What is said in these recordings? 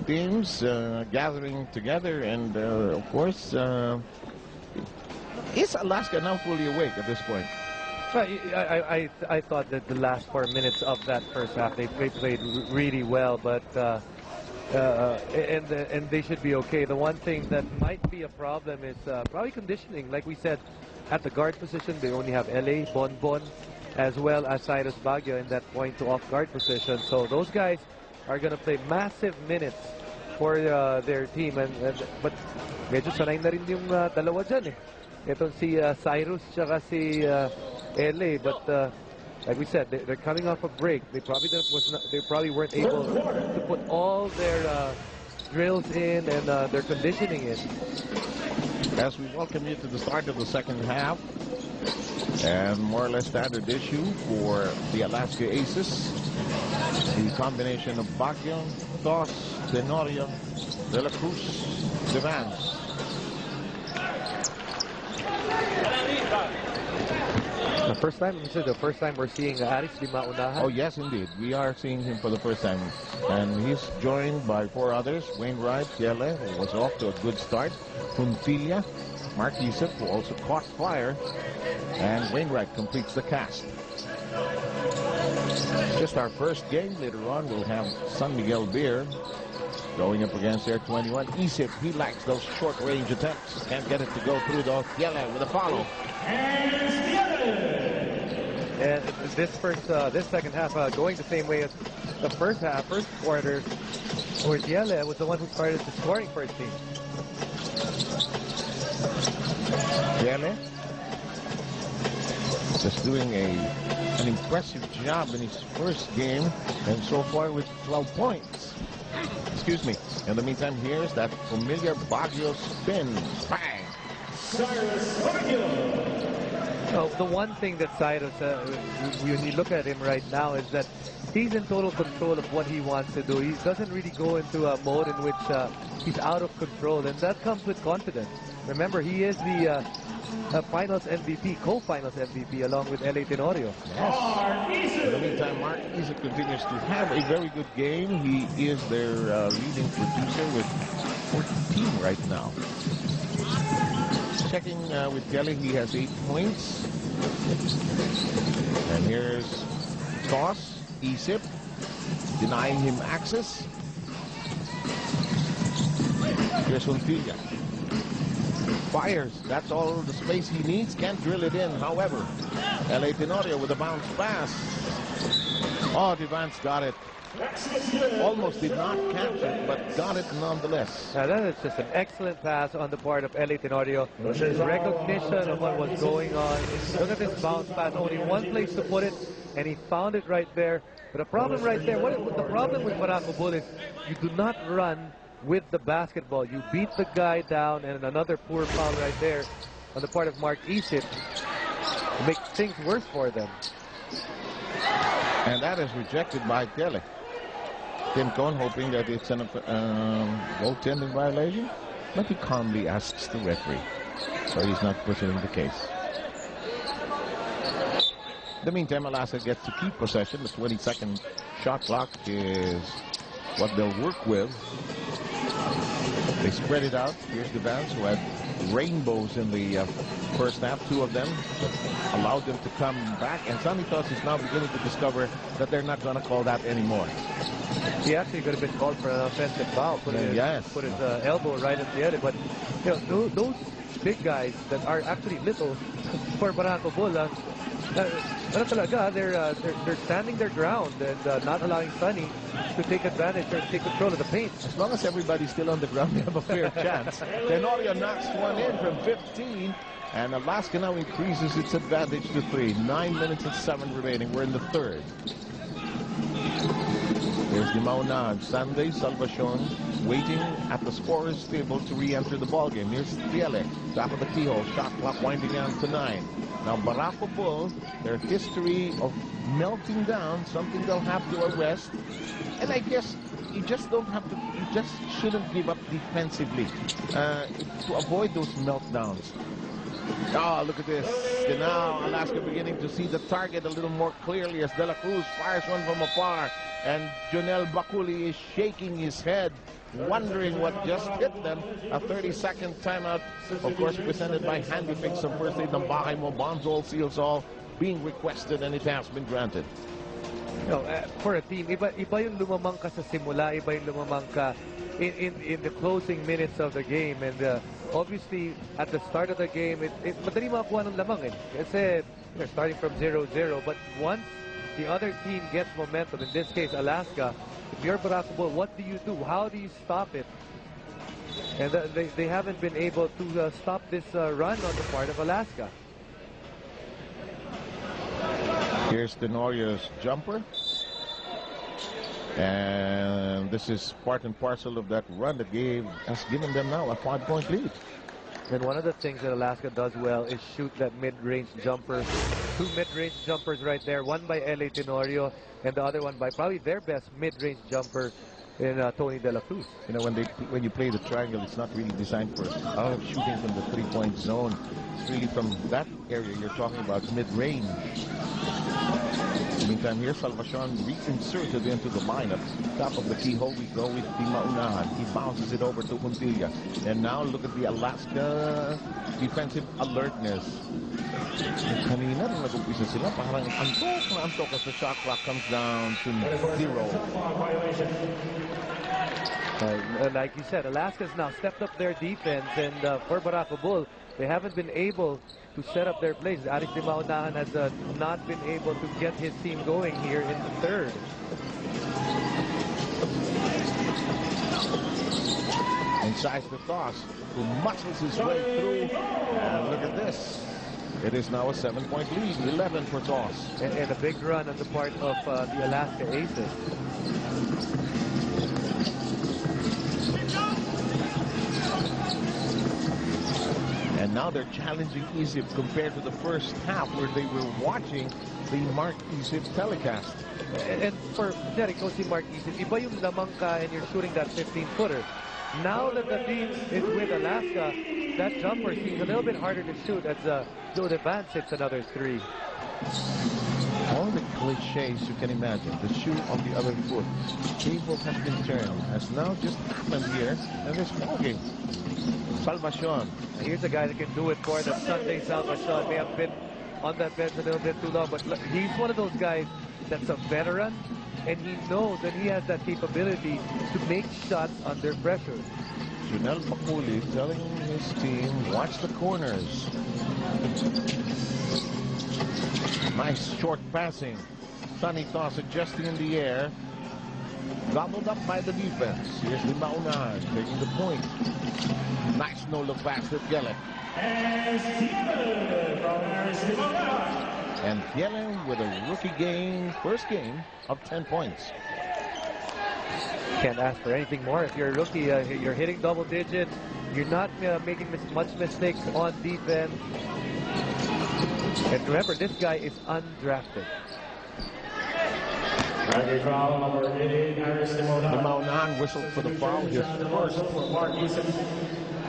teams gathering together, and of course, is Alaska now fully awake at this point? I thought that the last 4 minutes of that first half they played really well, but and they should be okay. The one thing that might be a problem is probably conditioning. Like we said, at the guard position they only have LA, Bonbon, as well as Cyrus Baguio in that point to off guard position. So those guys are going to play massive minutes for their team, but medyo sanay na rin yung dalawa dyan eh. Itong si Cyrus tsaka si LA, but like we said, they're coming off a break. They probably weren't able to put all their drills in and their conditioning in. As we welcome you to the start of the second half, and more or less standard issue for the Alaska Aces. The combination of Baguio, Dos, Tenorio, De La Cruz, Devans. The first time we're seeing Aris Di Maunahan. Oh yes, indeed, we are seeing him for the first time, and he's joined by 4 others: Wainwright, Yele, who was off to a good start, Puntilia, Mark Isip, who also caught fire, and Wainwright completes the cast. Just our first game. Later on, we'll have San Miguel Beer going up against Air 21. Isip, he lacks those short-range attempts. Can't get it to go through, though. Yele with a follow. And this second half going the same way as the first quarter, where Yele was the one who started the scoring for his team. Yele just doing an impressive job in his first game, and so far with 12 points. Excuse me. In the meantime, here's that familiar Baguio spin. Bang! So the one thing that Cyrus, when you look at him right now, is that he's in total control of what he wants to do. He doesn't really go into a mode in which he's out of control, and that comes with confidence. Remember, he is the finals MVP, co-finals MVP, along with LA Tenorio. Yes. In the meantime, Mark Isip continues to have a very good game. He is their leading producer with 14 right now. Checking with Kelly, he has 8 points. And here's Toss, Isip, denying him access. Here's Untilia. Fires, that's all the space he needs, can't drill it in. However, LA Tenorio with a bounce pass. Oh, Devans got it. Almost did not catch it, but got it nonetheless. That is just an excellent pass on the part of LA Tenorio. Recognition of what was going on. Look at this bounce pass. Only one place to put it, and he found it right there. But the problem right there, the problem with Barako Bull is you do not run with the basketball. You beat the guy down, and another poor foul right there on the part of Mark Isip makes things worse for them. And that is rejected by Kelly. Tim Cohn hoping that it's an goaltending violation, but he calmly asks the referee, so he's not pursuing the case. In the meantime, Alaska gets to keep possession. The 20-second shot clock is what they'll work with. They spread it out. Here's the Devans, who had rainbows in the first half. 2 of them allowed them to come back, and Sanitos is now beginning to discover that they're not going to call that anymore. He actually could have been called for an offensive foul. Put his elbow right at the edge. But you know, those big guys that are actually little for Barako Bull, they're standing their ground and not allowing Sunny to take advantage or take control of the paint. As long as everybody's still on the ground, they have a fair chance. Tenorio knocks one in from 15, and Alaska now increases its advantage to 3. 9 minutes and 7 remaining. We're in the third. There's Di Maunahan, Sunday, Salvacion, waiting at the scorer's table to re-enter the ballgame. Here's Tiele, top of the keyhole, shot clock winding down to 9. Now Barako Bull, their history of melting down, something they'll have to arrest. And I guess you just don't have to, you just shouldn't give up defensively to avoid those meltdowns. Oh, look at this. And now Alaska beginning to see the target a little more clearly as De La Cruz fires one from afar. And Jonel Bakuli is shaking his head, wondering what just hit them. A 30-second timeout, of course, presented by Handy Fix. Some first aid ng bahay mo, bonds all, seals all, being requested, and it has been granted. No, for a team, iba yung lumamang ka sa simula, iba yung lumamang ka in the closing minutes of the game. And obviously, at the start of the game, madali makakuha ng lamang eh. Kasi they're starting from 0-0. But once the other team gets momentum, in this case, Alaska, if you're Barako Bull, what do you do? How do you stop it? And they haven't been able to stop this run on the part of Alaska. Here's Tenorio's jumper. And this is part and parcel of that run that has given them now a 5-point lead. And one of the things that Alaska does well is shoot that mid-range jumper. 2 mid-range jumpers right there. One by L.A. Tenorio and the other one by probably their best mid-range jumper in Tony De La Cruz. You know, when you play the triangle, it's not really designed for out of shooting from the 3-point zone. It's really from that area you're talking about, mid-range. Meantime, here Salvacion reinserted into the lineup. Top of the keyhole we go with Di Maunahan. He bounces it over to Puntilla. And now look at the Alaska defensive alertness. Kanina nung nag-umpisa sila, parang antok as the shot clock comes down to 0. Like you said, Alaska's now stepped up their defense, and for Barako Bull, they haven't been able to set up their plays. Arik Di Maunahan has not been able to get his team going here in the third. Inside the toss, who muscles his way through. And look at this. It is now a 7-point lead, 11 for toss. And a big run on the part of the Alaska Aces. And now they're challenging Egypt compared to the first half where they were watching the Mark Egypt telecast. And for Derek, go see Mark Egypt. Iba yung lamang ka and you're shooting that 15-footer. Now that the team is with Alaska, that jumper seems a little bit harder to shoot as Joe Vance hits another 3. All the cliches you can imagine. The shoe on the other foot. Table has been turned. Has now just happened here in this ballgame. Salvacion. Here's a guy that can do it for the Sunday. Salvacion may have been on that bench a little bit too long, but he's one of those guys that's a veteran, and he knows that he has that capability to make shots under pressure. Jonel Bakuli telling his team, watch the corners. Nice short passing. Sunny toss adjusting in the air. Gobbled up by the defense. Here's the Maunahan taking the point. Nice no-look pass to Gellek. And Thielen with a rookie game, first game of 10 points. Can't ask for anything more. If you're a rookie, you're hitting double digits. You're not making much mistakes on defense. And remember, this guy is undrafted. The Maunahan whistled for the foul, his first.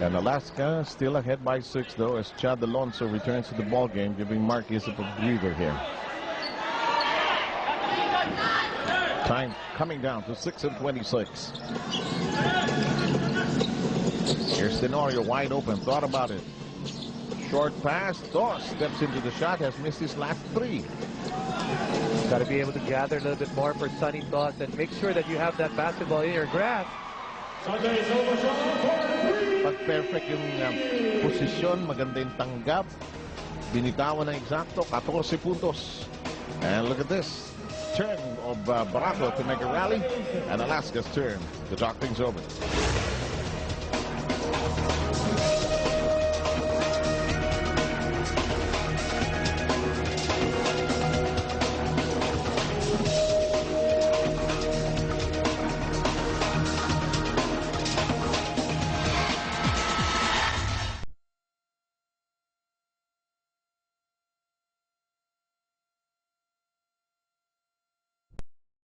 And Alaska still ahead by 6, though, as Chad Alonso returns to the ball game, giving Mark Isip a breather here. Time coming down to 6:26. Here's Tenorio wide open, thought about it. Short pass, Toss steps into the shot, has missed his last 3. Got to be able to gather a little bit more for Sunny Toss and make sure that you have that basketball in your grasp. Pag perfect yung posisyon, maganda yung tanggap. Binitawan na eksakto, 14 puntos. And look at this. Turn of Barako to make a rally. And Alaska's turn to talk things over.